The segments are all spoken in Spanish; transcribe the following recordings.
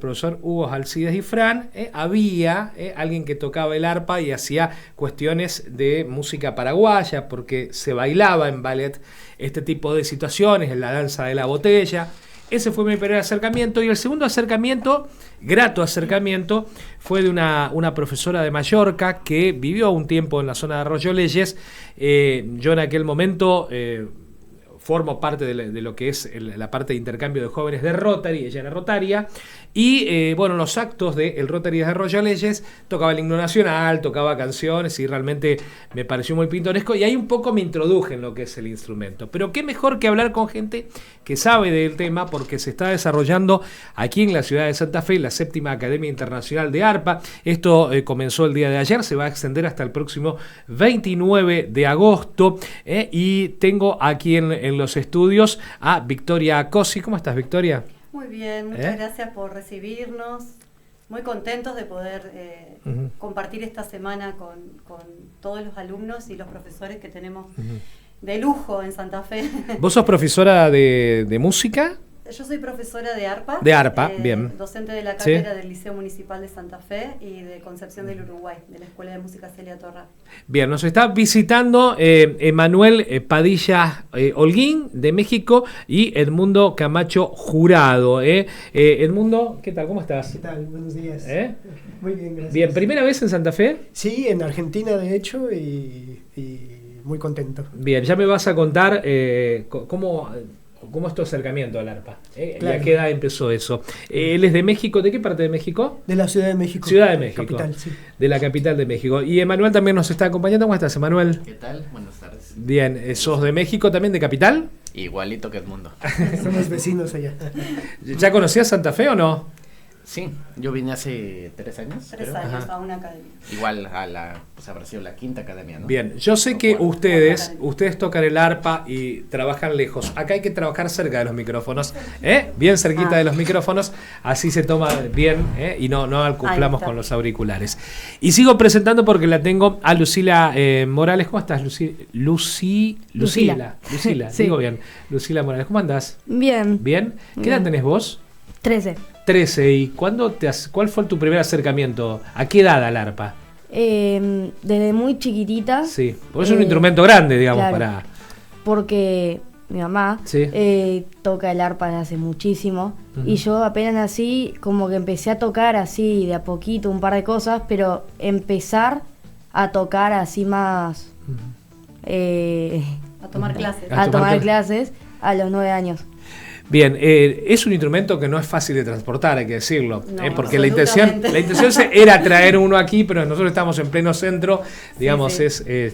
profesor Hugo Alcides y Fran, había alguien que tocaba el arpa y hacía cuestiones de música paraguaya, porque se bailaba en ballet este tipo de situaciones, en la danza de la botella. Ese fue mi primer acercamiento. Y el segundo acercamiento, grato acercamiento, fue de una profesora de Mallorca que vivió un tiempo en la zona de Arroyo Leyes. Yo en aquel momento formo parte de lo que es la parte de intercambio de jóvenes de Rotary, ella era rotaria, y bueno, los actos del Rotary de Arroyo Leyes tocaba el himno nacional, tocaba canciones y realmente me pareció muy pintoresco y ahí un poco me introduje en lo que es el instrumento. Pero qué mejor que hablar con gente que sabe del tema, porque se está desarrollando aquí en la ciudad de Santa Fe la 7ª Academia Internacional de Arpa. Esto comenzó el día de ayer, se va a extender hasta el próximo 29 de agosto y tengo aquí en los estudios a Victoria Cosi. ¿Cómo estás, Victoria? Muy bien, muchas gracias por recibirnos. Muy contentos de poder compartir esta semana con todos los alumnos y los profesores que tenemos de lujo en Santa Fe. ¿Vos sos profesora de música? Yo soy profesora de arpa. De arpa, bien. Docente de la cátedra del Liceo Municipal de Santa Fe y de Concepción del Uruguay, de la Escuela de Música Celia Torra. Bien, nos está visitando Emanuel Padilla Holguín, de México, y Edmundo Camacho Jurado. Edmundo, ¿qué tal? ¿Cómo estás? ¿Qué tal? Buenos días. Muy bien, gracias. Bien, ¿primera vez en Santa Fe? Sí, en Argentina, de hecho, y muy contento. Bien, ya me vas a contar ¿cómo es tu acercamiento al arpa? Claro. ¿Y a qué edad empezó eso? Él es de México. ¿De qué parte de México? De la Ciudad de México. Ciudad de México. Capital, sí. De la capital de México. Y Emanuel también nos está acompañando. ¿Cómo estás, Emanuel? ¿Qué tal? Buenas tardes. Bien, ¿sos de México también, de capital? Igualito que Edmundo. Somos vecinos allá. ¿Ya conocías Santa Fe o no? Sí, yo vine hace 3 años. 3 años a una academia. Igual pues habrá sido la 5ª academia, ¿no? Bien, yo sé que ustedes tocan el arpa y trabajan lejos. Acá hay que trabajar cerca de los micrófonos, bien cerquita de los micrófonos, así se toma bien y no acoplamos con los auriculares. Y sigo presentando porque la tengo a Lucila Morales. ¿Cómo estás, Lucila, sí. Digo bien. Lucila Morales, ¿cómo andás? Bien. ¿Bien? ¿Qué edad tenés vos? 13. 13. ¿Y cuál fue tu primer acercamiento? ¿A qué edad al arpa? Desde muy chiquitita. Sí, porque es un instrumento grande, digamos, claro, porque mi mamá toca el arpa desde hace muchísimo y yo apenas nací como que empecé a tocar así de a poquito un par de cosas, pero empezar a tocar así más... a tomar clases. A tomar clases a los 9 años. Bien, es un instrumento que no es fácil de transportar, hay que decirlo, no, porque la intención era traer uno aquí, pero nosotros estamos en pleno centro, digamos, sí.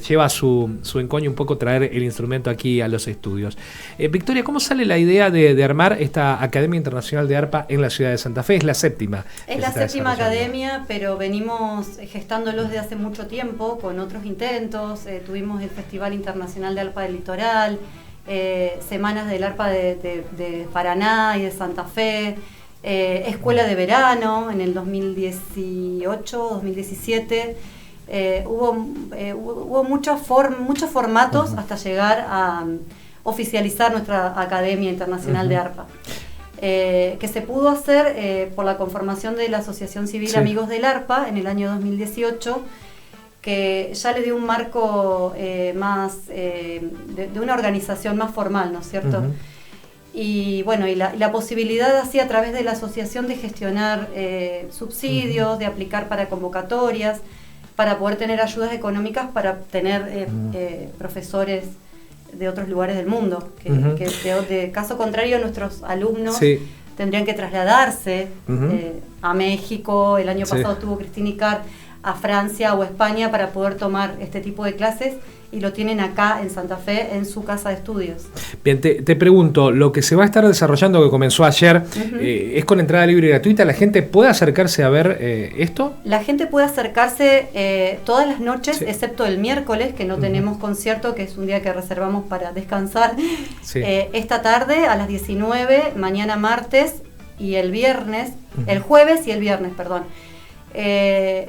Lleva su encoño un poco traer el instrumento aquí a los estudios. Victoria, ¿cómo sale la idea de armar esta Academia Internacional de Arpa en la ciudad de Santa Fe? Es la 7ª. Es la 7ª academia, pero venimos gestándolo desde hace mucho tiempo con otros intentos. Tuvimos el Festival Internacional de Arpa del Litoral, Semanas del Arpa de Paraná y de Santa Fe, Escuela de Verano en el 2018, 2017. Hubo muchos formatos hasta llegar a oficializar nuestra Academia Internacional de Arpa. Que se pudo hacer por la conformación de la Asociación Civil Amigos del Arpa en el año 2018, que ya le dio un marco más de una organización más formal, ¿no es cierto? Y bueno, y la posibilidad así a través de la asociación de gestionar subsidios, de aplicar para convocatorias, para poder tener ayudas económicas para tener profesores de otros lugares del mundo, que de caso contrario nuestros alumnos tendrían que trasladarse a México. El año pasado tuvo Cristina Icar a Francia o España para poder tomar este tipo de clases, y lo tienen acá en Santa Fe en su casa de estudios. Bien, te pregunto, lo que se va a estar desarrollando, que comenzó ayer, ¿es con entrada libre y gratuita? ¿La gente puede acercarse a ver esto? La gente puede acercarse todas las noches, excepto el miércoles, que no tenemos concierto, que es un día que reservamos para descansar. Esta tarde a las 19, mañana martes y el viernes, el jueves y el viernes, perdón.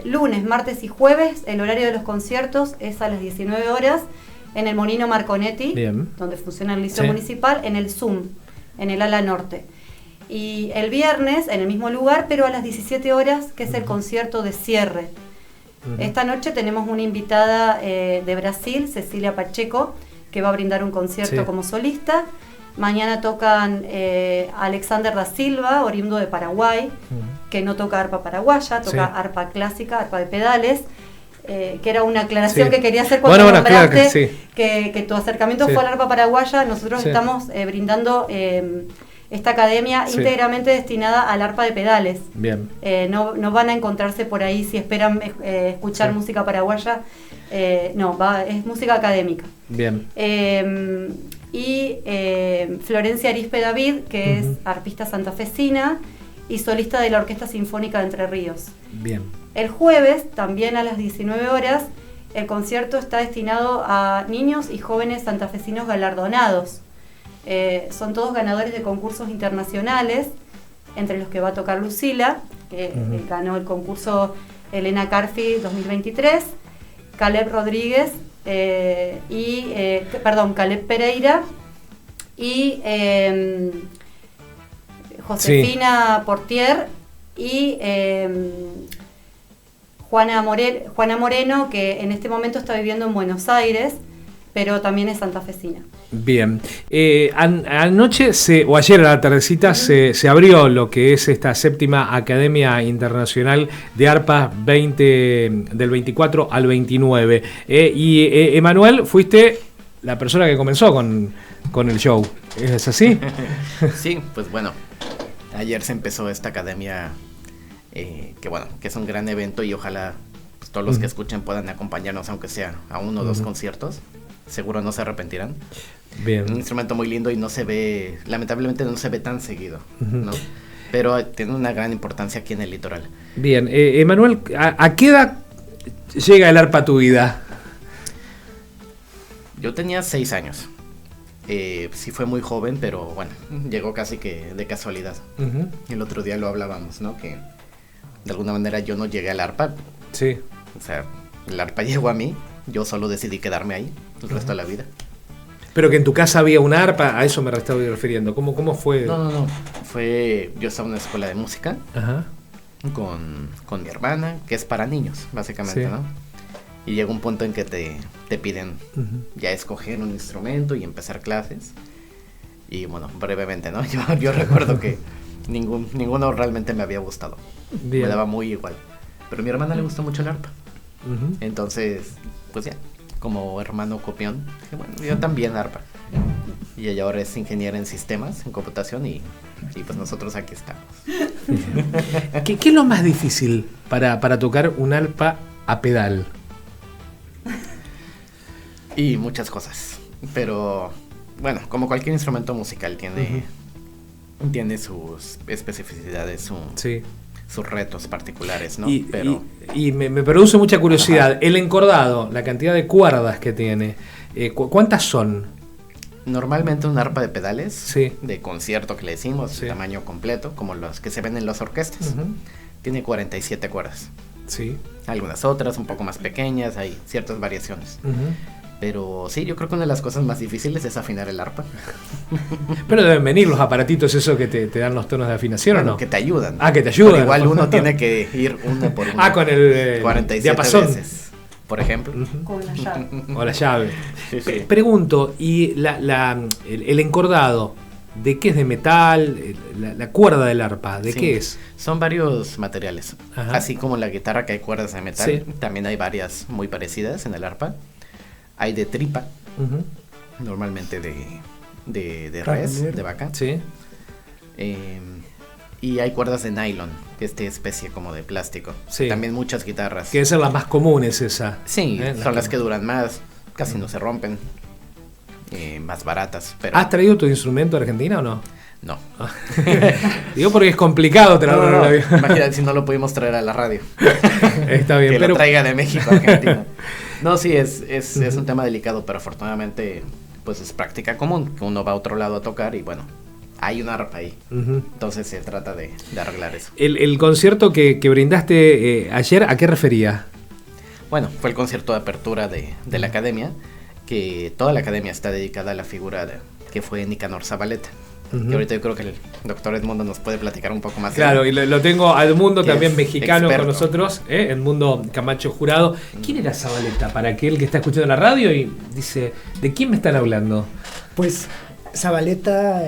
Lunes, martes y jueves, el horario de los conciertos es a las 19 horas en el Molino Marconetti, donde funciona el Liceo Municipal, en el Zoom, en el ala norte. Y el viernes, en el mismo lugar, pero a las 17 horas, que es el concierto de cierre. Esta noche tenemos una invitada de Brasil, Cecilia Pacheco, que va a brindar un concierto como solista. Mañana tocan Alexander da Silva, oriundo de Paraguay, que no toca arpa paraguaya, toca arpa clásica, arpa de pedales. Que era una aclaración que quería hacer cuando nombraste que tu acercamiento fue al arpa paraguaya. Nosotros estamos brindando esta academia íntegramente destinada al arpa de pedales. Bien. No van a encontrarse por ahí si esperan escuchar música paraguaya. Es música académica. Bien. Y Florencia Arispe David, que es arpista santafesina y solista de la Orquesta Sinfónica de Entre Ríos. Bien. El jueves, también a las 19 horas, el concierto está destinado a niños y jóvenes santafesinos galardonados. Son todos ganadores de concursos internacionales, entre los que va a tocar Lucila, que ganó el concurso Elena Carfi 2023, Caleb Rodríguez, Caleb Pereira y Josefina Portier y Juana Moreno, que en este momento está viviendo en Buenos Aires, pero también es santafesina. Bien. Anoche o ayer a la tardecita se abrió lo que es esta 7ª Academia Internacional de Arpa del 24 al 29. Y Emanuel, fuiste la persona que comenzó con el show. ¿Es así? Sí, pues bueno, ayer se empezó esta academia. Que es un gran evento y ojalá pues, todos los que escuchen puedan acompañarnos, aunque sea a 1 o 2 conciertos. Seguro no se arrepentirán. Bien. Un instrumento muy lindo y no se ve, lamentablemente no se ve tan seguido, ¿no? Pero tiene una gran importancia aquí en el litoral. Bien, Emanuel, ¿a qué edad llega el arpa a tu vida? Yo tenía 6 años. Sí fue muy joven, pero bueno, llegó casi que de casualidad. El otro día lo hablábamos, ¿no? Que de alguna manera yo no llegué al arpa. Sí. O sea, el arpa llegó a mí, yo solo decidí quedarme ahí el resto de la vida. Pero que en tu casa había una arpa, a eso me estaba refiriendo. ¿Cómo fue? No. Yo estaba en una escuela de música con mi hermana, que es para niños, básicamente, ¿no? Y llega un punto en que te piden ya escoger un instrumento y empezar clases. Y bueno, brevemente, ¿no? Yo recuerdo que ninguno realmente me había gustado. Bien. Me daba muy igual. Pero a mi hermana le gustó mucho el arpa. Entonces, pues ya, como hermano copión, dije, bueno, yo también arpa. Y ella ahora es ingeniera en sistemas, en computación, y pues nosotros aquí estamos. ¿Qué es lo más difícil para tocar un arpa a pedal? Y muchas cosas. Pero, bueno, como cualquier instrumento musical tiene sus especificidades, sus retos particulares, ¿no? Y me produce mucha curiosidad. El encordado, la cantidad de cuerdas que tiene, ¿cuántas son? Normalmente un arpa de pedales, de concierto que le decimos, tamaño completo, como los que se ven en las orquestas, tiene 47 cuerdas. Sí. Algunas otras un poco más pequeñas, hay ciertas variaciones. Pero sí, yo creo que una de las cosas más difíciles es afinar el arpa. Pero deben venir los aparatitos esos que te dan los tonos de afinación, ¿o no? Que te ayudan. Que te ayudan. Pero igual uno tiene que ir uno por uno. Con el 47 diapasón. Veces, por ejemplo. Con la llave. O la llave. Sí. Pregunto, ¿y el encordado, de qué es de metal? La cuerda del arpa, ¿de qué es? Son varios materiales. Así como en la guitarra que hay cuerdas de metal, también hay varias muy parecidas en el arpa. Hay de tripa, normalmente de res, de vaca. Sí. Y hay cuerdas de nylon, que es especie como de plástico. Sí. También muchas guitarras. Que son las más comunes esa. Sí, son las que duran más, casi no se rompen, más baratas. Pero... ¿Has traído tu instrumento a Argentina o no? No. Digo porque es complicado traerlo. No. Imagínate si no lo pudimos traer a la radio. Está bien. Que lo traiga de México a Argentina. No, sí, es un tema delicado, pero afortunadamente pues es práctica común, que uno va a otro lado a tocar y bueno, hay una arpa ahí. Entonces se trata de arreglar eso. El concierto que brindaste ayer, ¿a qué refería? Bueno, fue el concierto de apertura de la academia, que toda la academia está dedicada a la figura que fue Nicanor Zabaleta. que ahorita yo creo que el doctor Edmundo nos puede platicar un poco más. Claro, y lo tengo a Edmundo también mexicano experto con nosotros, Edmundo Camacho Jurado. ¿Quién era Zabaleta? Para aquel que está escuchando la radio y dice, ¿de quién me están hablando? Pues Zabaleta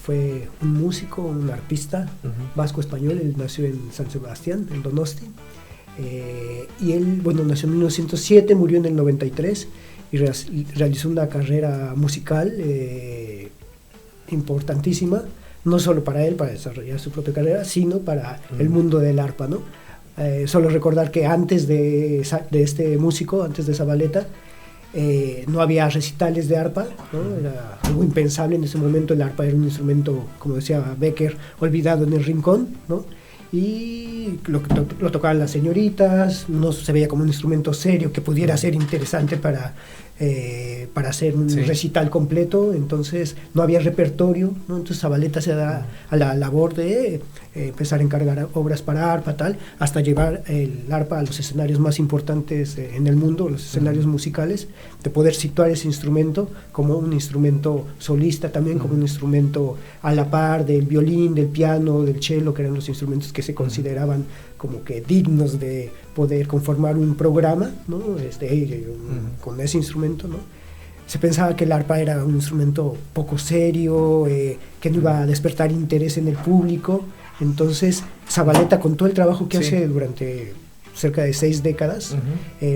fue un músico, un arpista vasco-español. Él nació en San Sebastián, en Donosti. Y él, bueno, nació en 1907, murió en el 93 y realizó una carrera musical importantísima, no solo para él, para desarrollar su propia carrera, sino para el mundo del arpa, ¿no? Solo recordar que antes de este músico, antes de Zabaleta, no había recitales de arpa, ¿no? Era algo impensable en ese momento. El arpa era un instrumento, como decía Becker, olvidado en el rincón, ¿no? Y lo tocaban las señoritas, no se veía como un instrumento serio que pudiera ser interesante para hacer un recital completo. Entonces no había repertorio, ¿no? Entonces Zabaleta se da a la labor de empezar a encargar obras para arpa, tal, hasta llevar el arpa a los escenarios más importantes en el mundo, los escenarios musicales, de poder situar ese instrumento como un instrumento solista también, como un instrumento a la par del violín, del piano, del cello, que eran los instrumentos que se consideraban como que dignos de poder conformar un programa, ¿no? Con ese instrumento, ¿no? Se pensaba que el arpa era un instrumento poco serio, que no iba a despertar interés en el público. Entonces Zabaleta, con todo el trabajo que hace durante cerca de 6 décadas,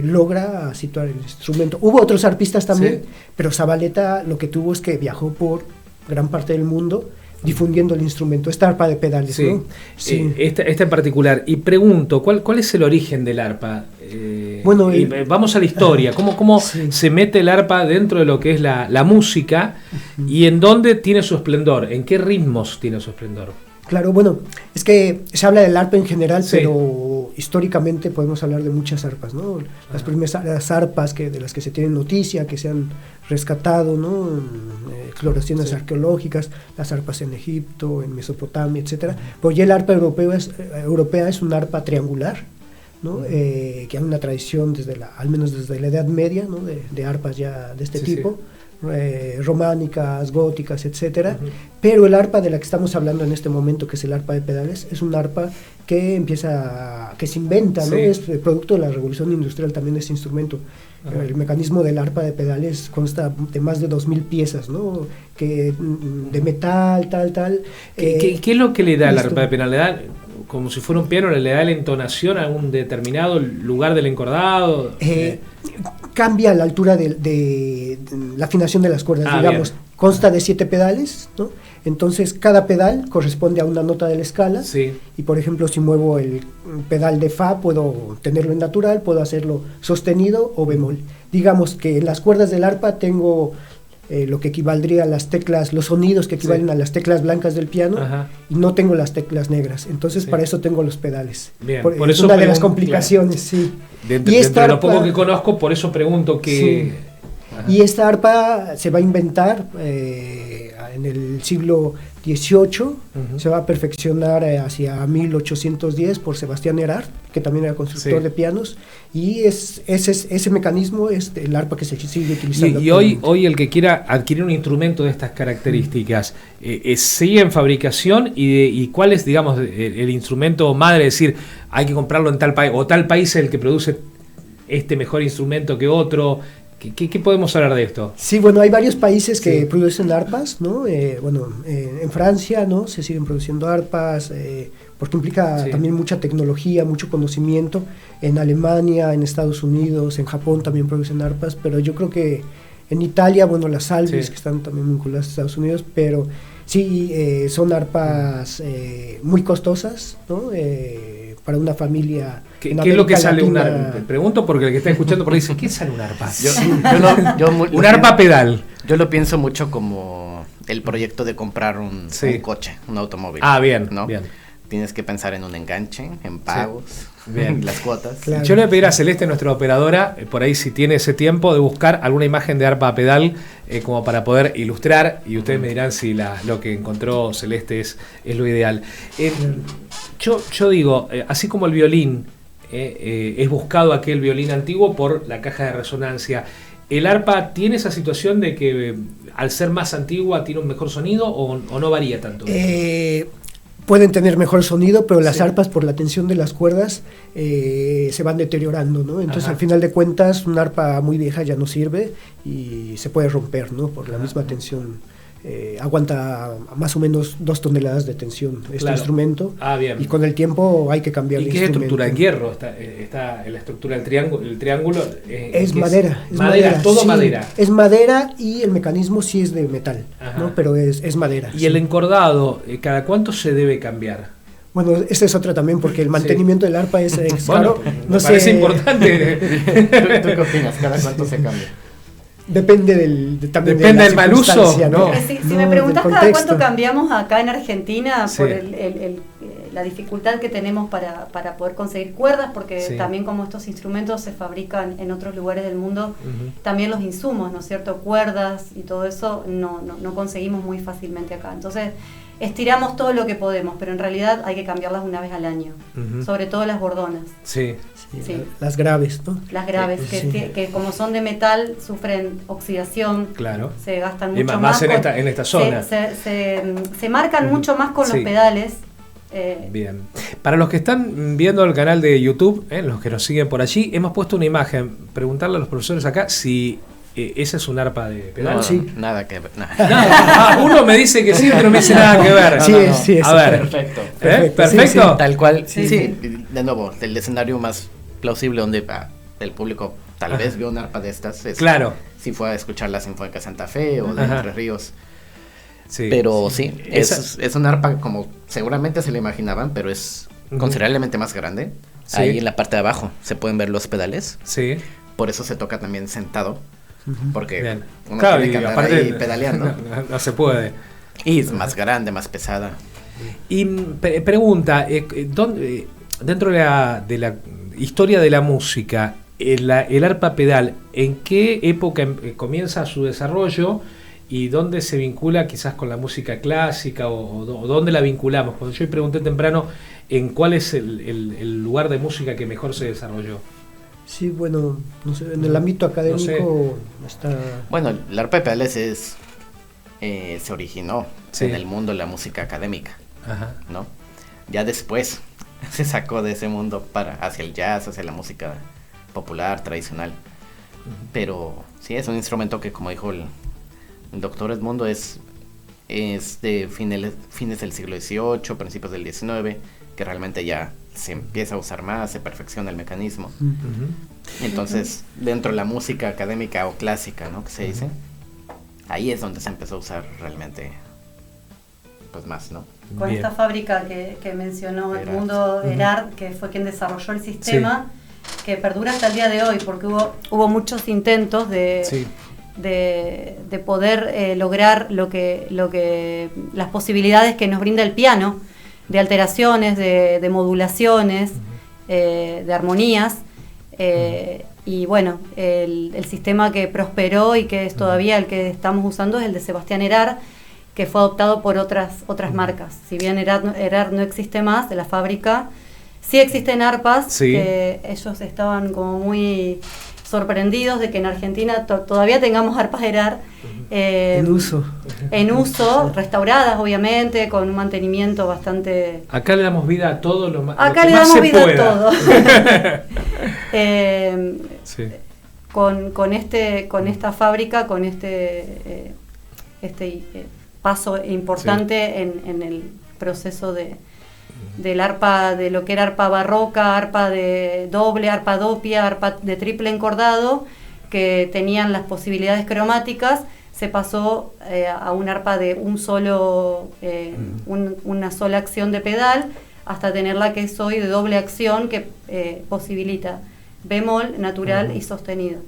logra situar el instrumento. Hubo otros arpistas también, pero Zabaleta lo que tuvo es que viajó por gran parte del mundo difundiendo el instrumento, esta arpa de pedales, ¿no? Sí. Esta en particular. Y pregunto, ¿cuál es el origen del arpa? Bueno, vamos a la historia. ¿Cómo se mete el arpa dentro de lo que es la música y en dónde tiene su esplendor? ¿En qué ritmos tiene su esplendor? Claro, bueno, es que se habla del arpa en general, pero históricamente podemos hablar de muchas arpas, ¿no? Las primeras arpas de las que se tiene noticia, que se han rescatado, ¿no? Exploraciones arqueológicas, las arpas en Egipto, en Mesopotamia, etcétera. Pues ya el arpa europea es un arpa triangular, ¿no? Que hay una tradición al menos desde la Edad Media, ¿no? de arpas ya de este tipo. Románicas, góticas, etcétera, pero el arpa de la que estamos hablando en este momento, que es el arpa de pedales, es un arpa que se inventa, ¿no? Es el producto de la revolución industrial también este instrumento. El mecanismo del arpa de pedales consta de más de 2000 piezas, ¿no? De metal, tal. ¿Qué es lo que le da el arpa de pedales? ¿Le da, como si fuera un piano, le da la entonación a un determinado lugar del encordado? Cambia la altura de la afinación de las cuerdas, digamos. Bien. Consta de 7 pedales, ¿no? Entonces cada pedal corresponde a una nota de la escala. Y por ejemplo, si muevo el pedal de fa, puedo tenerlo en natural, puedo hacerlo sostenido o bemol. Digamos que en las cuerdas del arpa tengo lo que equivaldría a las teclas, los sonidos que equivalen a las teclas blancas del piano, y no tengo las teclas negras. Entonces para eso tengo los pedales. Bien, por eso una de las complicaciones, Dentro de lo poco que conozco, por eso pregunto que... Y esta arpa se va a inventar en el siglo XVIII, se va a perfeccionar hacia 1810 por Sebastián Erard, que también era constructor de pianos, y ese mecanismo es el arpa que se sigue utilizando. Y hoy el que quiera adquirir un instrumento de estas características, ¿sigue en fabricación? ¿Y cuál es, digamos, el instrumento madre? Es decir, hay que comprarlo en tal país, o tal país es el que produce este mejor instrumento que otro. ¿Qué podemos hablar de esto? Sí, bueno, hay varios países que producen arpas, ¿no? En Francia, ¿no? Se siguen produciendo arpas, porque implica también mucha tecnología, mucho conocimiento. En Alemania, en Estados Unidos, en Japón también producen arpas, pero yo creo que en Italia, bueno, las Alvis, que están también vinculadas a Estados Unidos, pero sí, son arpas muy costosas, ¿no? Para una familia. ¿Qué es lo que sale un arpa? Pregunto porque el que está escuchando por ahí dice, ¿qué sale un arpa? Un arpa pedal. Yo lo pienso mucho como el proyecto de comprar un coche, un automóvil. Bien, ¿no? Bien. Tienes que pensar en un enganche, en pagos, en las cuotas. Claro. Yo le voy a pedir a Celeste, nuestra operadora, por ahí si tiene ese tiempo, de buscar alguna imagen de arpa pedal como para poder ilustrar, y ustedes me dirán si lo que encontró Celeste es lo ideal. Yo digo, así como el violín es buscado aquel violín antiguo por la caja de resonancia, ¿El arpa tiene esa situación de que al ser más antigua tiene un mejor sonido o no varía tanto? Pueden tener mejor sonido, pero las arpas, por la tensión de las cuerdas, se van deteriorando, ¿no? Entonces, al final de cuentas, una arpa muy vieja ya no sirve y se puede romper, ¿no? Por la misma tensión. Aguanta más o menos 2 toneladas de tensión este instrumento. Bien. Y con el tiempo hay que cambiar el instrumento. ¿Y qué estructura? ¿En hierro está en la estructura del triángulo? El triángulo es madera. Es madera, todo madera. Es madera y el mecanismo sí es de metal, ¿no? Pero es madera. ¿Y el encordado, cada cuánto se debe cambiar? Bueno, esta es otra también, porque el mantenimiento del arpa es bueno, caro. Me parece importante. ¿Tú qué opinas? ¿Cada cuánto se cambia? Depende Depende del mal uso, ¿no? Si me preguntás cada cuánto cambiamos acá en Argentina por la dificultad que tenemos para poder conseguir cuerdas, porque también como estos instrumentos se fabrican en otros lugares del mundo, también los insumos, ¿no es cierto? Cuerdas y todo eso no conseguimos muy fácilmente acá. Entonces estiramos todo lo que podemos, pero en realidad hay que cambiarlas una vez al año, sobre todo las bordonas. Sí. Las graves, ¿no? Las graves, que como son de metal, sufren oxidación, se gastan mucho más. En esta zona. Se marcan mucho más con los pedales. Bien. Para los que están viendo el canal de YouTube, los que nos siguen por allí, hemos puesto una imagen. Preguntarle a los profesores acá si esa es un arpa de pedal. No, sí. Nada que ver. Uno me dice que sí, otro me dice nada que ver. Sí, a ver. Perfecto. ¿Perfecto? Sí. Tal cual. Sí. De nuevo, el escenario más plausible donde el público tal vez vio una arpa de estas es si fue a escuchar la Sinfónica de Santa Fe o de Entre Ríos. Sí, pero es una arpa como seguramente se le imaginaban, pero es considerablemente más grande. Ahí en la parte de abajo se pueden ver los pedales. Sí. Por eso se toca también sentado, porque uno tiene que andar ahí pedaleando. No se puede. Y es más grande, más pesada. Y pregunta, dentro de la historia de la música, el arpa pedal, ¿en qué época comienza su desarrollo y dónde se vincula quizás con la música clásica o dónde la vinculamos? Porque yo pregunté temprano en cuál es el lugar de música que mejor se desarrolló. Sí, bueno, no sé, en el ámbito académico está... Bueno, el arpa de pedales se originó en el mundo de la música académica, ¿no? Ya después se sacó de ese mundo hacia el jazz, hacia la música popular, tradicional. Pero sí, es un instrumento que, como dijo el doctor Edmundo, es de fines del siglo XVIII, principios del XIX, que realmente ya se empieza a usar más, se perfecciona el mecanismo. Entonces, dentro de la música académica o clásica, ¿no? Que se dice, ahí es donde se empezó a usar realmente, pues más, ¿no? Con esta fábrica que mencionó Edmundo Erard, que fue quien desarrolló el sistema, que perdura hasta el día de hoy, porque hubo muchos intentos de poder lograr lo que las posibilidades que nos brinda el piano, de alteraciones, de modulaciones, de armonías, y bueno, el sistema que prosperó y que es todavía el que estamos usando es el de Sebastián Erard, que fue adoptado por otras marcas. Si bien Erard no existe más de la fábrica, sí existen arpas, que ellos estaban como muy sorprendidos de que en Argentina todavía tengamos arpas Erard en uso, restauradas obviamente, con un mantenimiento bastante... Acá le damos vida a todo lo más. Acá le damos vida a todo. Con esta fábrica, con este paso importante en el proceso del arpa, de lo que era arpa barroca, arpa de doble, arpa doppia, arpa de triple encordado, que tenían las posibilidades cromáticas, se pasó a un arpa de una sola acción de pedal, hasta tener la que es hoy de doble acción, que posibilita bemol, natural y sostenido.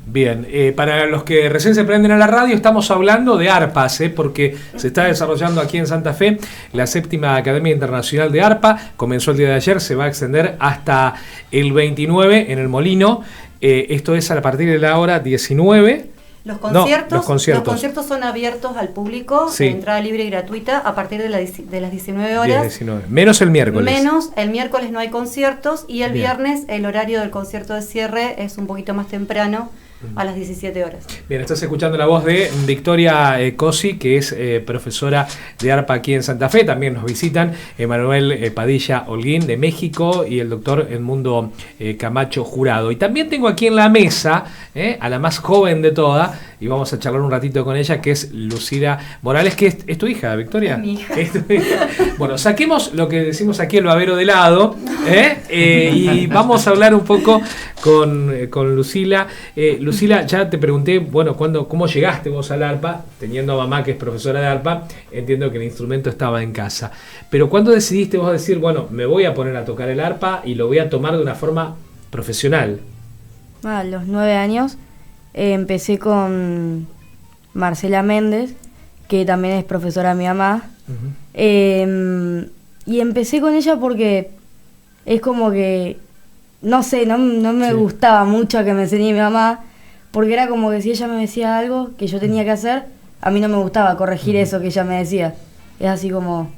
Bien, para los que recién se prenden a la radio, estamos hablando de arpas, porque se está desarrollando aquí en Santa Fe la 7ª Academia Internacional de Arpa. Comenzó el día de ayer, se va a extender hasta el 29 en el Molino. Esto es a partir de la hora 19. Los conciertos son abiertos al público, de entrada libre y gratuita, a partir de las 19 horas. 19. Menos el miércoles. Menos el miércoles no hay conciertos, y el viernes el horario del concierto de cierre es un poquito más temprano, a las 17 horas. Bien, estás escuchando la voz de Victoria Cosi, que es profesora de arpa aquí en Santa Fe. También nos visitan Emanuel Padilla Holguín de México y el doctor Edmundo Camacho Jurado. Y también tengo aquí en la mesa a la más joven de todas, y vamos a charlar un ratito con ella, que es Lucila Morales, que es tu hija, Victoria. Es mi hija. Bueno, saquemos lo que decimos aquí, el babero de lado, y vamos a hablar un poco con Lucila. Lucila, ya te pregunté, bueno, ¿cómo llegaste vos al arpa? Teniendo a mamá que es profesora de arpa, entiendo que el instrumento estaba en casa. Pero ¿cuándo decidiste vos decir, bueno, me voy a poner a tocar el arpa y lo voy a tomar de una forma profesional? A los 9 años empecé con Marcela Méndez, que también es profesora de mi mamá. Y empecé con ella porque es como que, no sé, no me gustaba mucho que me enseñe mi mamá, porque era como que si ella me decía algo que yo tenía que hacer, a mí no me gustaba corregir eso que ella me decía. Es así como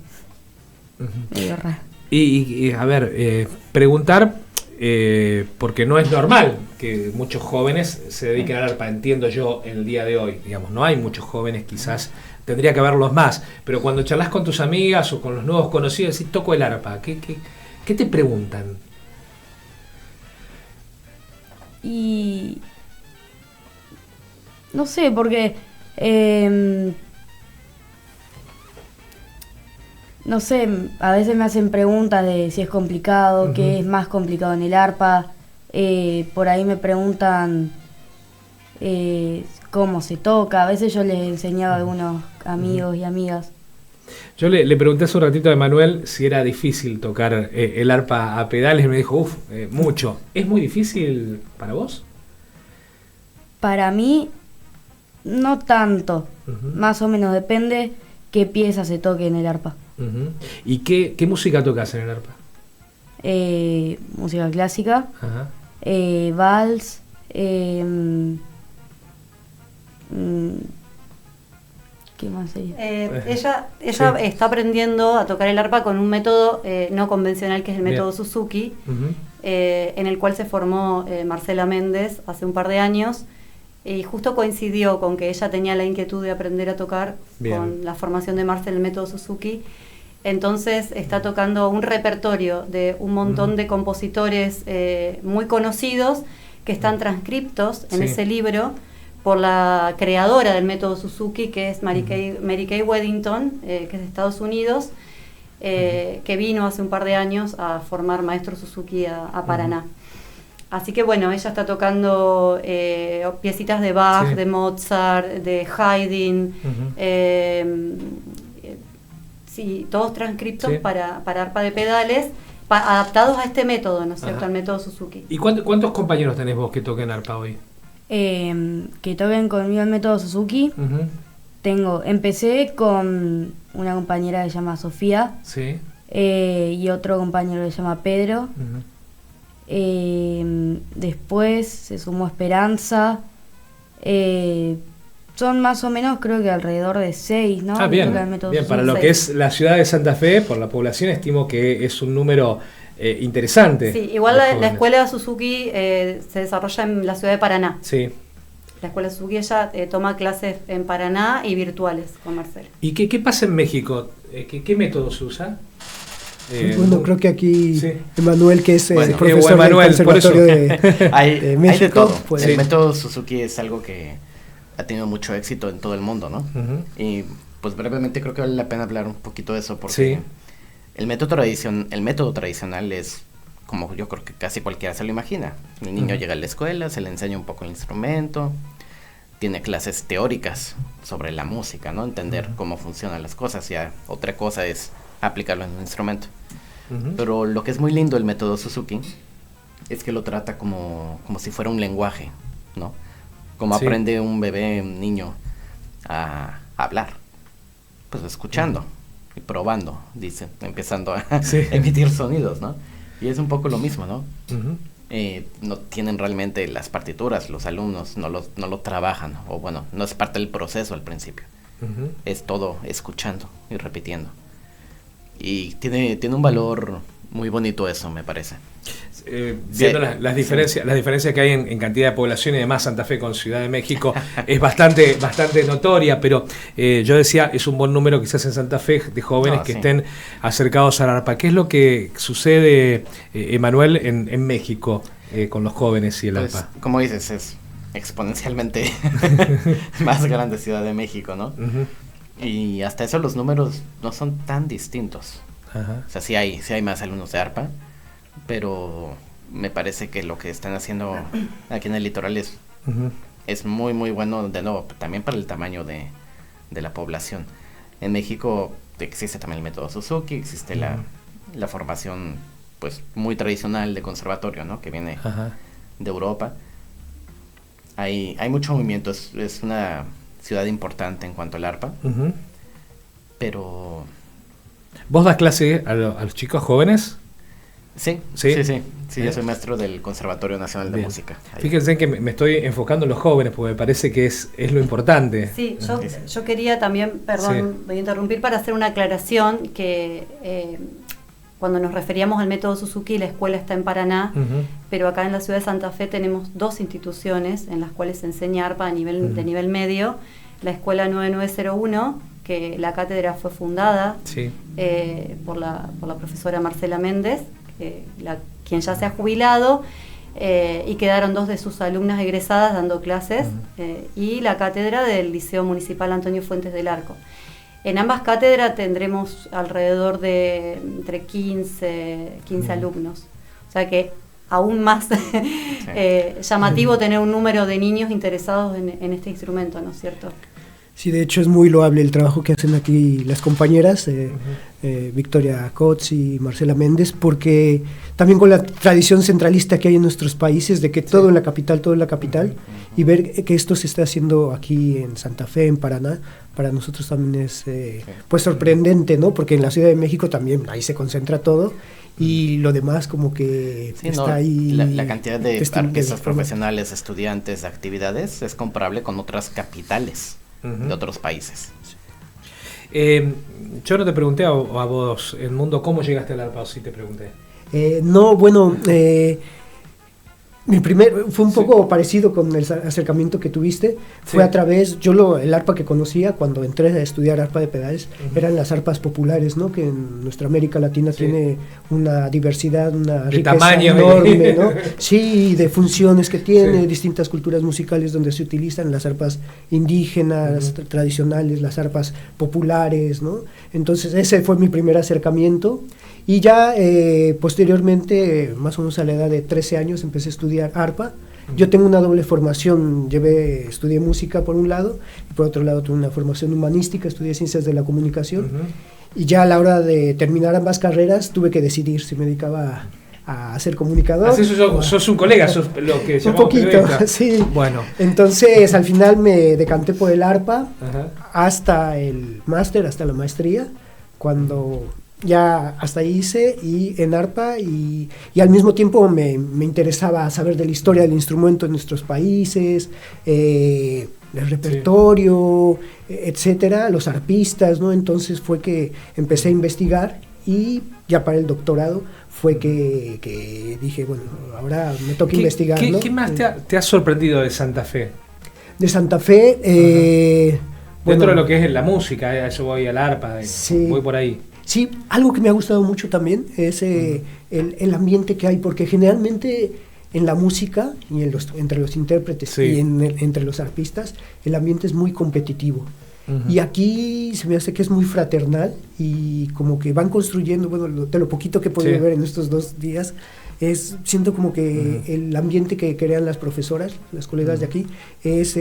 medio raro. Y a ver, preguntar, porque no es normal que muchos jóvenes se dediquen al arpa, entiendo yo, en el día de hoy. Digamos, no hay muchos jóvenes, quizás tendría que haberlos más, pero cuando charlas con tus amigas o con los nuevos conocidos, decís, toco el arpa, ¿qué te preguntan? Y no sé, porque no sé, a veces me hacen preguntas de si es complicado, qué es más complicado en el arpa. Por ahí me preguntan cómo se toca. A veces yo les enseñaba a algunos amigos y amigas. Yo le pregunté hace un ratito a Emanuel si era difícil tocar el arpa a pedales y me dijo, mucho. ¿Es muy difícil para vos? Para mí, no tanto. Más o menos, depende qué pieza se toque en el arpa. ¿Y qué música tocas en el arpa? Música clásica, vals, ¿qué más sería? Ella está aprendiendo a tocar el arpa con un método no convencional, que es el método Suzuki, en el cual se formó Marcela Méndez hace un par de años, y justo coincidió con que ella tenía la inquietud de aprender a tocar con la formación de Marcela, el método Suzuki. Entonces está tocando un repertorio de un montón de compositores muy conocidos que están transcriptos en ese libro por la creadora del método Suzuki, que es Mary Kay Weddington, que es de Estados Unidos, que vino hace un par de años a formar maestro Suzuki a Paraná. Así que bueno, ella está tocando piecitas de Bach, de Mozart, de Haydn, todos transcriptos para arpa de pedales, adaptados a este método, ¿no es cierto?, al método Suzuki. ¿Y cuántos compañeros tenés vos que toquen arpa hoy? Que toquen conmigo el método Suzuki. Empecé con una compañera que se llama Sofía, y otro compañero que se llama Pedro. Después se sumó Esperanza. Son más o menos, creo que alrededor de 6, ¿no? Bien, para lo que es la ciudad de Santa Fe, por la población, estimo que es un número interesante. Sí, igual la escuela Suzuki se desarrolla en la ciudad de Paraná. Sí. La escuela Suzuki ella toma clases en Paraná y virtuales con Marcelo. ¿Y qué pasa en México? ¿Qué métodos se usan? Bueno, creo que aquí Emanuel, que es profesor Emanuel, del Conservatorio de México. Hay de todo. Pues, el método Suzuki es algo que ha tenido mucho éxito en todo el mundo, ¿no? Y pues brevemente creo que vale la pena hablar un poquito de eso, porque el método tradicional es como yo creo que casi cualquiera se lo imagina. El niño llega a la escuela, se le enseña un poco el instrumento, tiene clases teóricas sobre la música, ¿no? Entender cómo funcionan las cosas. Ya otra cosa es aplicarlo en un instrumento. Pero lo que es muy lindo del método Suzuki es que lo trata como si fuera un lenguaje, ¿no? Como aprende un bebé, un niño a hablar, pues escuchando y probando, dice, empezando a emitir sonidos, ¿no? Y es un poco lo mismo, ¿no? No tienen realmente las partituras, los alumnos no lo trabajan, o bueno, no es parte del proceso al principio. Es todo escuchando y repitiendo. Y tiene un valor muy bonito eso, me parece. viendo las diferencias que hay en cantidad de población y demás, Santa Fe con Ciudad de México es bastante notoria, pero yo decía, es un buen número quizás en Santa Fe de jóvenes que estén acercados al arpa. ¿Qué es lo que sucede, Emanuel, en México con los jóvenes y el arpa? Como dices, es exponencialmente más grande Ciudad de México, ¿no? Uh-huh. Y hasta eso los números no son tan distintos. Uh-huh. O sea, sí hay más alumnos de arpa, pero me parece que lo que están haciendo aquí en el litoral es muy muy bueno, de nuevo, también para el tamaño de la población. En México existe también el método Suzuki, existe la formación pues muy tradicional de conservatorio, ¿no? Que viene de Europa. Hay mucho movimiento, es una ciudad importante en cuanto al arpa, pero... ¿Vos das clase a los chicos jóvenes? Sí, yo soy maestro del Conservatorio Nacional de Música. Fíjense que me estoy enfocando en los jóvenes porque me parece que es lo importante. Sí, yo quería también, voy a interrumpir para hacer una aclaración que cuando nos referíamos al método Suzuki, la escuela está en Paraná, pero acá en la ciudad de Santa Fe tenemos 2 instituciones en las cuales se enseña arpa de nivel medio, la escuela 9901, que la cátedra fue fundada por la profesora Marcela Méndez, quien ya se ha jubilado, y quedaron 2 de sus alumnas egresadas dando clases, y la cátedra del Liceo Municipal Antonio Fuentes del Arco. En ambas cátedras tendremos alrededor de entre 15 alumnos, o sea que aún más llamativo tener un número de niños interesados en este instrumento, ¿no es cierto? Sí, de hecho es muy loable el trabajo que hacen aquí las compañeras, Victoria Kotz y Marcela Méndez, porque también con la tradición centralista que hay en nuestros países, de que todo en la capital, y ver que esto se está haciendo aquí en Santa Fe, en Paraná, para nosotros también es pues sorprendente, ¿no? Porque en la Ciudad de México también ahí se concentra todo, y lo demás como que está ahí. La cantidad de artistas profesionales, estudiantes, actividades es comparable con otras capitales de otros países. Yo no te pregunté a vos, Edmundo, ¿cómo llegaste al arpa? O sí te pregunté. Mi fue un poco parecido con el acercamiento que tuviste. Fue a través, el arpa que conocía cuando entré a estudiar arpa de pedales, eran las arpas populares, ¿no? Que en nuestra América Latina tiene una diversidad, una riqueza enorme, ¿no? Sí, de funciones que tiene, distintas culturas musicales donde se utilizan las arpas indígenas, tradicionales, las arpas populares, ¿no? Entonces ese fue mi primer acercamiento. Y ya posteriormente, más o menos a la edad de 13 años, empecé a estudiar arpa. Yo tengo una doble formación, estudié música por un lado, y por otro lado tuve una formación humanística, estudié ciencias de la comunicación, y ya a la hora de terminar ambas carreras tuve que decidir si me dedicaba a ser comunicador. Así sos un colega, sos lo que un poquito, periodista. Sí. Bueno. Entonces al final me decanté por el arpa hasta el máster, hasta la maestría, cuando... Ya hasta ahí hice y en arpa y al mismo tiempo me interesaba saber de la historia del instrumento en nuestros países, el repertorio, etcétera, los arpistas, ¿no? Entonces fue que empecé a investigar y ya para el doctorado fue que dije, bueno, ahora me toca investigar, ¿no? ¿Qué más te ha sorprendido de Santa Fe? De Santa Fe, dentro de lo que es la música, a eso voy al arpa, voy por ahí. Sí, algo que me ha gustado mucho también es el ambiente que hay, porque generalmente en la música y entre los intérpretes y entre los arpistas, el ambiente es muy competitivo. Y aquí se me hace que es muy fraternal y como que van construyendo, bueno, de lo poquito que he podido ver en estos 2 días, siento como que el ambiente que crean las profesoras, las colegas de aquí, es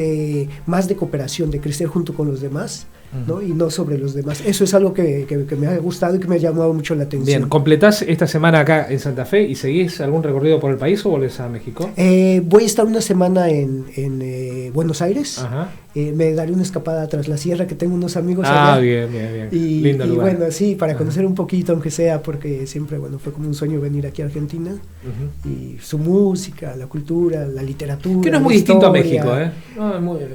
más de cooperación, de crecer junto con los demás, ¿no? Y no sobre los demás. Eso es algo que me ha gustado y que me ha llamado mucho la atención. Bien, ¿completás esta semana acá en Santa Fe y seguís algún recorrido por el país o volvés a México? Voy a estar una semana en Buenos Aires. Me daré una escapada tras la sierra, que tengo unos amigos allá. Bien. Lindo lugar. Y bueno, sí, para conocer un poquito, aunque sea, porque siempre, fue como un sueño venir aquí a Argentina. Y su música, la cultura, la literatura. Que no es muy distinto a México, ¿eh?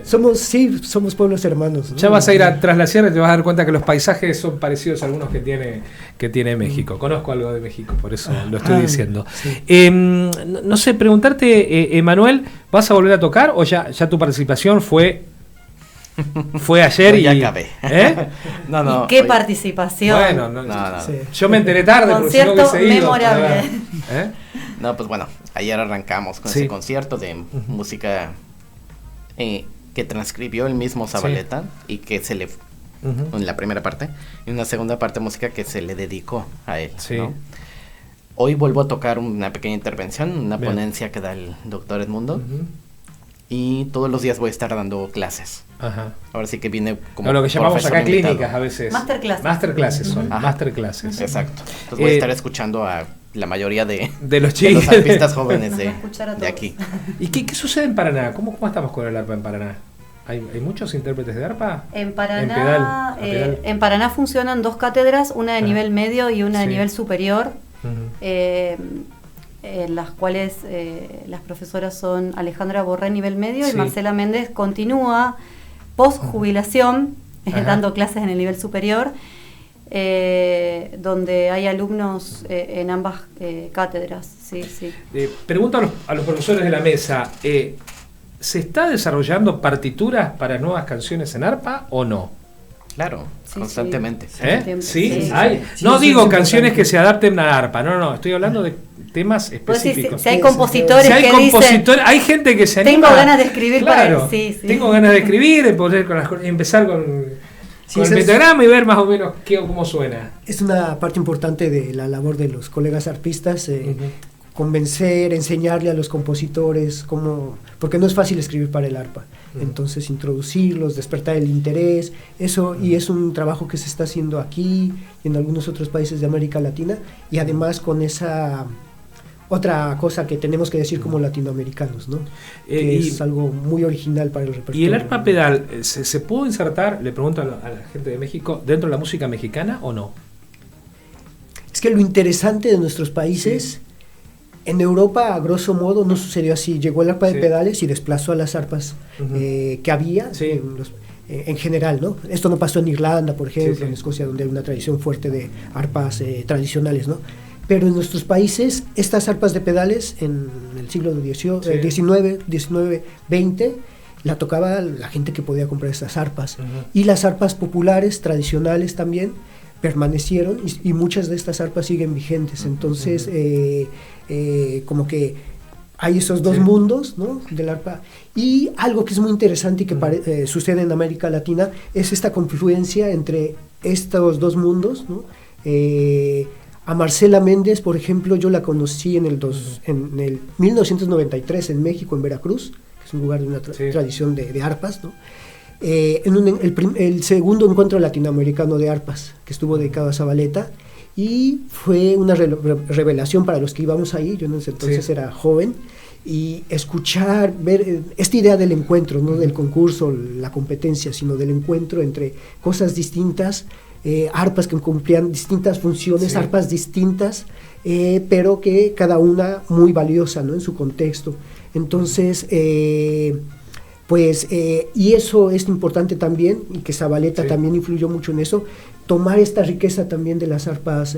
Somos pueblos hermanos, ¿no? Ya vas a ir a tras la sierra y te vas a dar cuenta que los paisajes son parecidos a algunos que tiene México. Conozco algo de México, por eso lo estoy diciendo. Sí. No sé, preguntarte, Emanuel, ¿vas a volver a tocar o ya tu participación fue ayer no, y ya acabé? No. ¿Y qué participación? Bueno, no. Sí. Yo me enteré tarde porque si no hubiese ido. Memorable. No, pues bueno, ayer arrancamos con ese concierto de música que transcribió el mismo Zabaleta y que se le en la primera parte, y una segunda parte música que se le dedicó a él, ¿no? Hoy vuelvo a tocar una pequeña intervención, una ponencia que da el doctor Edmundo. Y todos los días voy a estar dando clases. Ajá. Ahora sí que viene como lo que llamamos acá clínicas a veces. Masterclasses son. Masterclasses. Exacto. Entonces voy a estar escuchando a la mayoría de los artistas jóvenes de aquí. ¿Y qué sucede en Paraná? ¿Cómo estamos con el arpa en Paraná? ¿Hay muchos intérpretes de arpa? En Paraná, en Paraná funcionan 2 cátedras, una de nivel medio y una de nivel superior. En las cuales las profesoras son Alejandra Borré, nivel medio, y Marcela Méndez continúa post jubilación dando clases en el nivel superior, donde hay alumnos en ambas cátedras. Sí. Pregunto a los profesores de la mesa, ¿se está desarrollando partituras para nuevas canciones en arpa o no? Claro, constantemente. Sí, hay. No digo canciones que se adapten a arpa, no, estoy hablando de temas específicos. Si hay compositores dicen, hay gente que se anima. Tengo ganas de escribir claro, tengo ganas de escribir, de empezar con el pentagrama y ver más o menos cómo suena. Es una parte importante de la labor de los colegas arpistas, convencer, enseñarle a los compositores porque no es fácil escribir para el arpa. Entonces introducirlos, despertar el interés, eso, y es un trabajo que se está haciendo aquí y en algunos otros países de América Latina, y además con esa otra cosa que tenemos que decir como latinoamericanos, ¿no? Es algo muy original para el repertorio. ¿Y el arpa pedal se pudo insertar, le pregunto a la gente de México, dentro de la música mexicana o no? Es que lo interesante de nuestros países, en Europa, a grosso modo, no sucedió así. Llegó el arpa de pedales y desplazó a las arpas que había en general, ¿no? Esto no pasó en Irlanda, por ejemplo, en Escocia, donde hay una tradición fuerte de arpas tradicionales, ¿no? Pero en nuestros países, estas arpas de pedales, en el siglo XIX, XX, la tocaba la gente que podía comprar estas arpas. Y las arpas populares, tradicionales también, permanecieron, y muchas de estas arpas siguen vigentes. Entonces, como que hay esos dos mundos, ¿no?, del arpa. Y algo que es muy interesante y que sucede en América Latina es esta confluencia entre estos dos mundos, ¿no? A Marcela Méndez, por ejemplo, yo la conocí en el 1993 en México, en Veracruz, que es un lugar de una tradición de arpas, ¿no? El segundo encuentro latinoamericano de arpas, que estuvo dedicado a Zabaleta, y fue una revelación para los que íbamos ahí. Yo en ese entonces era joven, y escuchar, ver esta idea del encuentro, no del concurso, la competencia, sino del encuentro entre cosas distintas, arpas que cumplían distintas funciones, arpas distintas, pero que cada una muy valiosa, ¿no?, en su contexto. Entonces, y eso es importante también, y que Zabaleta también influyó mucho en eso, tomar esta riqueza también de las arpas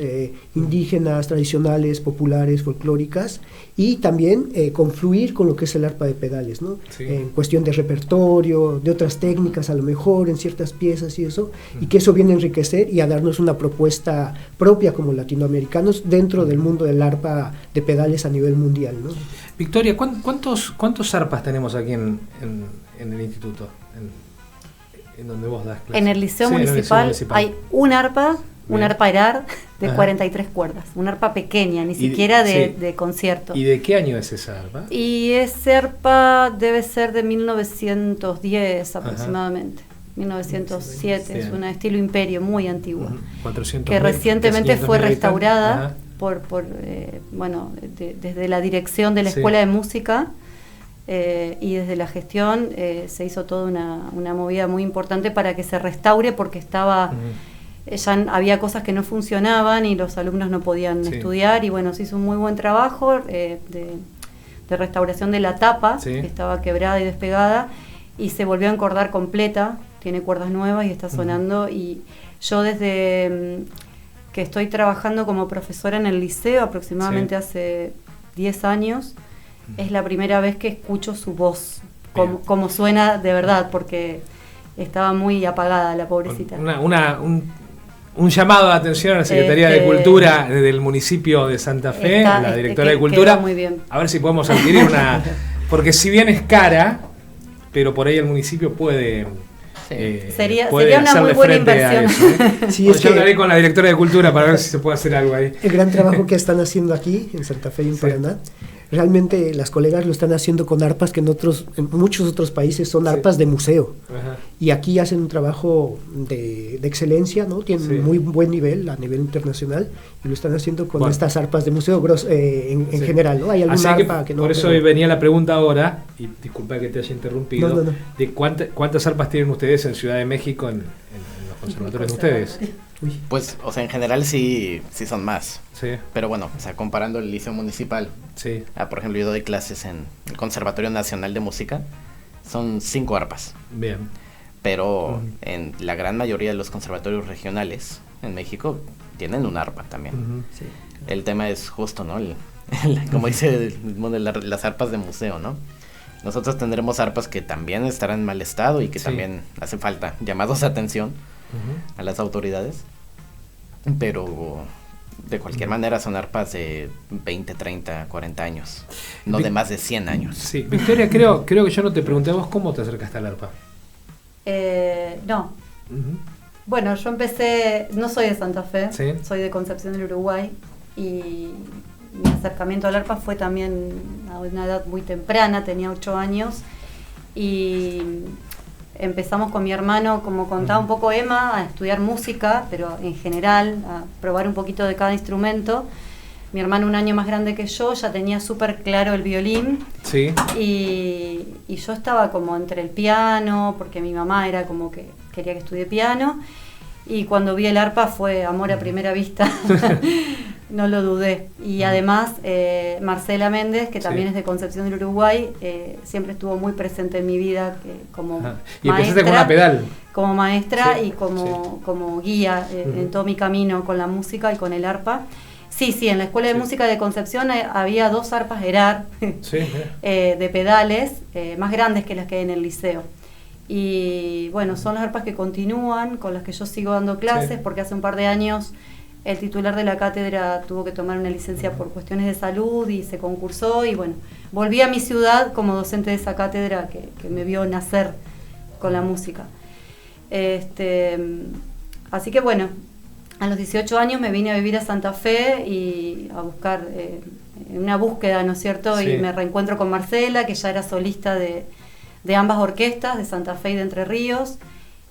indígenas, tradicionales, populares, folclóricas, y también confluir con lo que es el arpa de pedales, ¿no? En cuestión de repertorio, de otras técnicas a lo mejor, en ciertas piezas y eso, y que eso viene a enriquecer y a darnos una propuesta propia como latinoamericanos dentro del mundo del arpa de pedales a nivel mundial, ¿no? Victoria, ¿cuántos arpas tenemos aquí en el instituto? En donde vos das clases. En el liceo municipal hay un arpa Erar de 43 cuerdas, una arpa pequeña, ni siquiera de concierto. ¿Y de qué año es esa arpa? Y ese arpa debe ser de 1910 aproximadamente. 1907, es un estilo imperio muy antiguo, 400 que recientemente fue restaurada desde la dirección de la Escuela de Música. Y desde la gestión se hizo toda una movida muy importante para que se restaure, porque estaba ya había cosas que no funcionaban y los alumnos no podían estudiar, y bueno, se hizo un muy buen trabajo de restauración de la tapa, que estaba quebrada y despegada, y se volvió a encordar completa tiene cuerdas nuevas y está sonando. Y yo desde que estoy trabajando como profesora en el liceo, aproximadamente hace 10 años, es la primera vez que escucho su voz, como suena de verdad, porque estaba muy apagada la pobrecita. Un llamado de atención a la Secretaría de Cultura del municipio de Santa Fe, a la directora de Cultura, muy bien. A ver si podemos adquirir una... Porque si bien es cara, pero por ahí el municipio puede... sería una muy buena inversión. Sí, yo hablaré con la directora de Cultura para ver si se puede hacer algo ahí. El gran trabajo que están haciendo aquí en Santa Fe y en Paraná, realmente las colegas lo están haciendo con arpas que en muchos otros países son arpas de museo. Ajá. Y aquí hacen un trabajo de excelencia, ¿no? Tienen muy buen nivel a nivel internacional y lo están haciendo con estas arpas de museo en general, ¿no? Hay alguna arpa que no... Por eso venía la pregunta ahora, y disculpa que te haya interrumpido, de cuántas arpas tienen ustedes en Ciudad de México en los conservatorios de ustedes. Pues, o sea, en general sí son más. Sí. Pero bueno, o sea, comparando el liceo municipal, por ejemplo, yo doy clases en el Conservatorio Nacional de Música, son 5 arpas. Bien. Pero en la gran mayoría de los conservatorios regionales en México tienen un arpa también. Sí. El tema es justo, ¿no? Como dice las arpas de museo, ¿no? Nosotros tendremos arpas que también estarán en mal estado y que también hace falta llamados de atención a las autoridades, pero de cualquier manera son arpas de 20, 30, 40 años, no de más de 100 años. Sí, Victoria, creo que yo no te pregunté a vos cómo te acercaste al arpa. No. Bueno, yo empecé, no soy de Santa Fe, soy de Concepción del Uruguay, y mi acercamiento al arpa fue también a una edad muy temprana, tenía 8 años, y empezamos con mi hermano, como contaba un poco Emma, a estudiar música, pero en general, a probar un poquito de cada instrumento. Mi hermano, un año más grande que yo, ya tenía súper claro el violín. Sí. Y yo estaba como entre el piano, porque mi mamá era como que quería que estudie piano. Y cuando vi el arpa fue amor a primera vista. No lo dudé. Y además, Marcela Méndez, que también es de Concepción del Uruguay, siempre estuvo muy presente en mi vida como y empezaste con una pedal. Como maestra y como guía en todo mi camino con la música y con el arpa. Sí, en la Escuela de Música de Concepción había 2 arpas Gerard de pedales, más grandes que las que hay en el liceo. Y bueno, son las arpas que continúan, con las que yo sigo dando clases, porque hace un par de años el titular de la cátedra tuvo que tomar una licencia por cuestiones de salud y se concursó, y bueno, volví a mi ciudad como docente de esa cátedra que me vio nacer con la música. Así que bueno, a los 18 años me vine a vivir a Santa Fe y a buscar, una búsqueda, ¿no es cierto? Y me reencuentro con Marcela, que ya era solista de ambas orquestas, de Santa Fe y de Entre Ríos,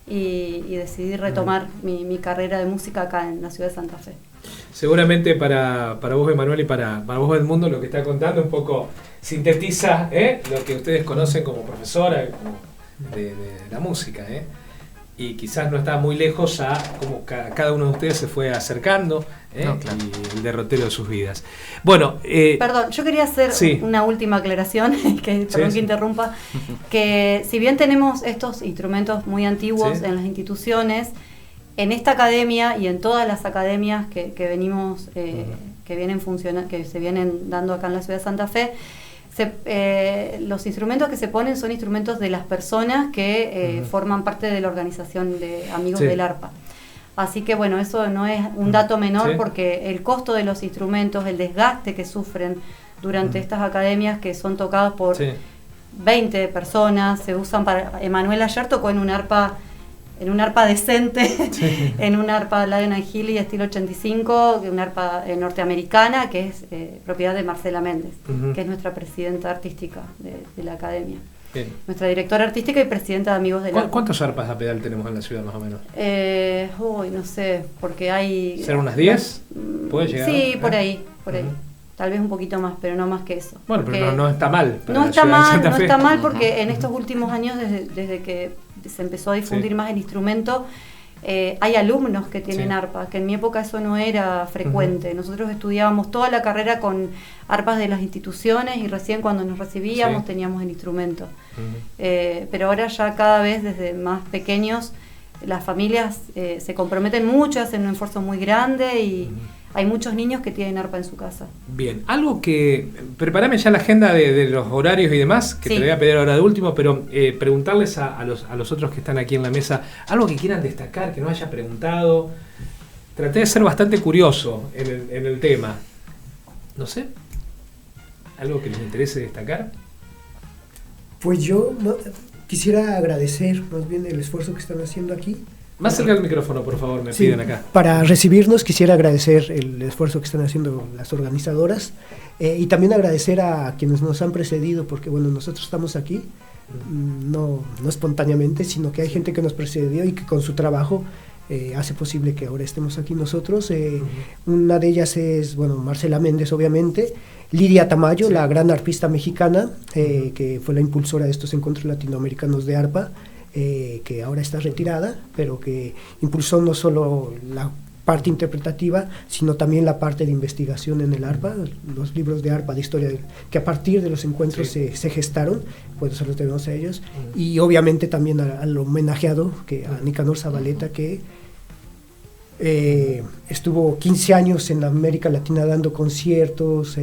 y decidí retomar mi carrera de música acá en la ciudad de Santa Fe. Seguramente para vos, Emanuel, y para vos, Edmundo, lo que está contando un poco sintetiza lo que ustedes conocen como profesora de la música, y quizás no está muy lejos a cómo cada uno de ustedes se fue acercando y el derrotero de sus vidas. Bueno, perdón, yo quería hacer una última aclaración, perdón que interrumpa, que si bien tenemos estos instrumentos muy antiguos en las instituciones, en esta academia y en todas las academias que venimos, que vienen que se vienen dando acá en la ciudad de Santa Fe, los instrumentos que se ponen son instrumentos de las personas que forman parte de la organización de Amigos del Arpa. Así que bueno, eso no es un dato menor, porque el costo de los instrumentos, el desgaste que sufren durante estas academias, que son tocados por 20 personas, se usan para... Emanuel ayer tocó en un arpa decente, en un arpa Laden & Healy estilo 85, una arpa norteamericana, que es propiedad de Marcela Méndez, que es nuestra presidenta artística de la academia. Bien. Nuestra directora artística y presidenta de Amigos del Arpa. ¿Cuántos arpas a pedal tenemos en la ciudad, más o menos? No sé, porque hay... ¿Serán unas 10? ¿Puede llegar? Sí, por ahí. Tal vez un poquito más, pero no más que eso. Bueno, pero no está mal. No está mal porque en estos últimos años, desde que se empezó a difundir más el instrumento, hay alumnos que tienen arpa, que en mi época eso no era frecuente. Nosotros estudiábamos toda la carrera con arpas de las instituciones y recién cuando nos recibíamos teníamos el instrumento. Pero ahora ya cada vez desde más pequeños las familias se comprometen mucho, hacen un esfuerzo muy grande y hay muchos niños que tienen arpa en su casa. Bien, algo que... Prepárame ya la agenda de los horarios y demás, que te voy a pedir ahora de último, pero preguntarles a los otros que están aquí en la mesa, algo que quieran destacar, que no haya preguntado. Traté de ser bastante curioso en el tema. No sé, algo que les interese destacar. Pues yo quisiera agradecer más bien el esfuerzo que están haciendo aquí. Más cerca del micrófono, por favor, me piden acá. Para recibirnos quisiera agradecer el esfuerzo que están haciendo las organizadoras y también agradecer a quienes nos han precedido, porque bueno, nosotros estamos aquí no espontáneamente, sino que hay gente que nos precedió y que con su trabajo hace posible que ahora estemos aquí nosotros. Una de ellas es, bueno, Marcela Méndez, obviamente, Lidia Tamayo, la gran arpista mexicana, que fue la impulsora de estos encuentros latinoamericanos de arpa, que ahora está retirada, pero que impulsó no solo la parte interpretativa, sino también la parte de investigación en el arpa, los libros de arpa, de historia, que a partir de los encuentros se gestaron, pues eso lo tenemos a ellos, y obviamente también al homenajeado, a Nicanor Zabaleta, que estuvo 15 años en América Latina dando conciertos,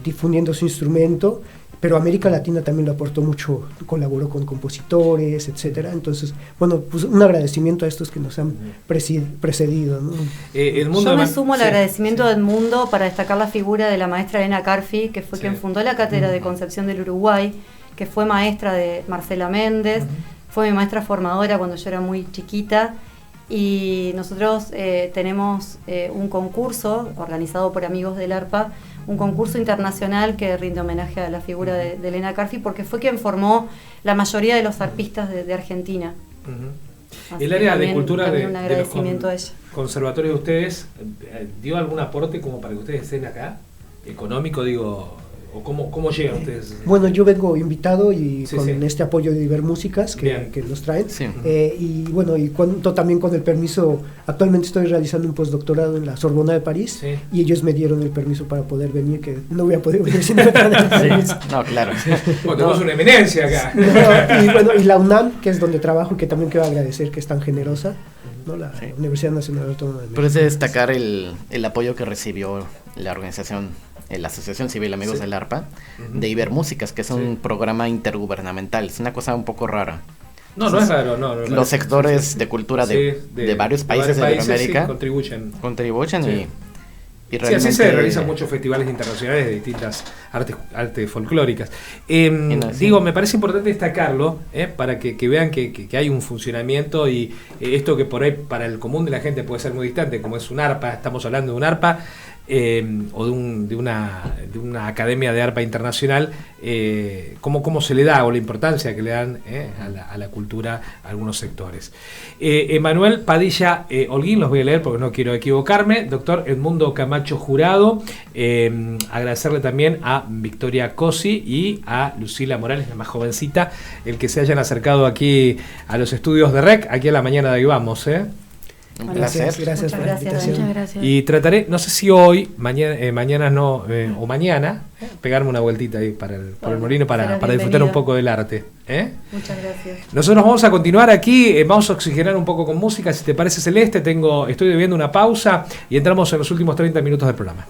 difundiendo su instrumento, pero América Latina también lo aportó mucho, colaboró con compositores, etcétera. Entonces, bueno, pues un agradecimiento a estos que nos han precedido, ¿no? Yo me sumo al agradecimiento del mundo para destacar la figura de la maestra Elena Carfi, que fue quien fundó la Cátedra de Concepción del Uruguay, que fue maestra de Marcela Méndez, fue mi maestra formadora cuando yo era muy chiquita, y nosotros tenemos un concurso organizado por Amigos del Arpa, un concurso internacional que rinde homenaje a la figura de Elena Carfi, porque fue quien formó la mayoría de los arpistas de Argentina. El área también, de cultura de los conservatorios de ustedes, ¿dio algún aporte como para que ustedes estén acá? ¿Económico, digo? ¿O cómo llegan ustedes? Bueno, yo vengo invitado y con este apoyo de Ibermúsicas que nos traen. Y bueno, y cuento también con el permiso. Actualmente estoy realizando un postdoctorado en la Sorbona de París y ellos me dieron el permiso para poder venir, que no voy a poder venir sin el permiso. No, claro. Bueno, tenemos una eminencia acá. Y bueno, y la UNAM, que es donde trabajo, que también quiero agradecer, que es tan generosa, ¿no? La Universidad Nacional Autónoma de México. Pero es de destacar el apoyo que recibió la organización, la Asociación Civil Amigos del Arpa, de Ibermúsicas, que es un programa intergubernamental. Es una cosa un poco rara. No es raro, no. Los sectores de cultura de varios países de Latinoamérica contribuyen y realmente, así se realizan muchos festivales internacionales de distintas artes folclóricas. Digo, me parece importante destacarlo, para que vean que hay un funcionamiento y esto que por ahí para el común de la gente puede ser muy distante, como es un arpa, estamos hablando de un arpa, o de una academia de arpa internacional, cómo se le da, o la importancia que le dan a la cultura a algunos sectores. Emanuel Padilla Holguín, los voy a leer porque no quiero equivocarme. Doctor Edmundo Camacho Jurado, agradecerle también a Victoria Cosi y a Lucila Morales, la más jovencita, el que se hayan acercado aquí a los estudios de REC, aquí a la mañana de Ahí Vamos. Un placer. Gracias por la invitación. Muchas gracias. Y trataré, no sé si hoy, mañana no, o mañana, pegarme una vueltita ahí por el molino para disfrutar un poco del arte. Muchas gracias. Nosotros vamos a continuar aquí, vamos a oxigenar un poco con música. Si te parece, Celeste, estoy debiendo una pausa y entramos en los últimos 30 minutos del programa.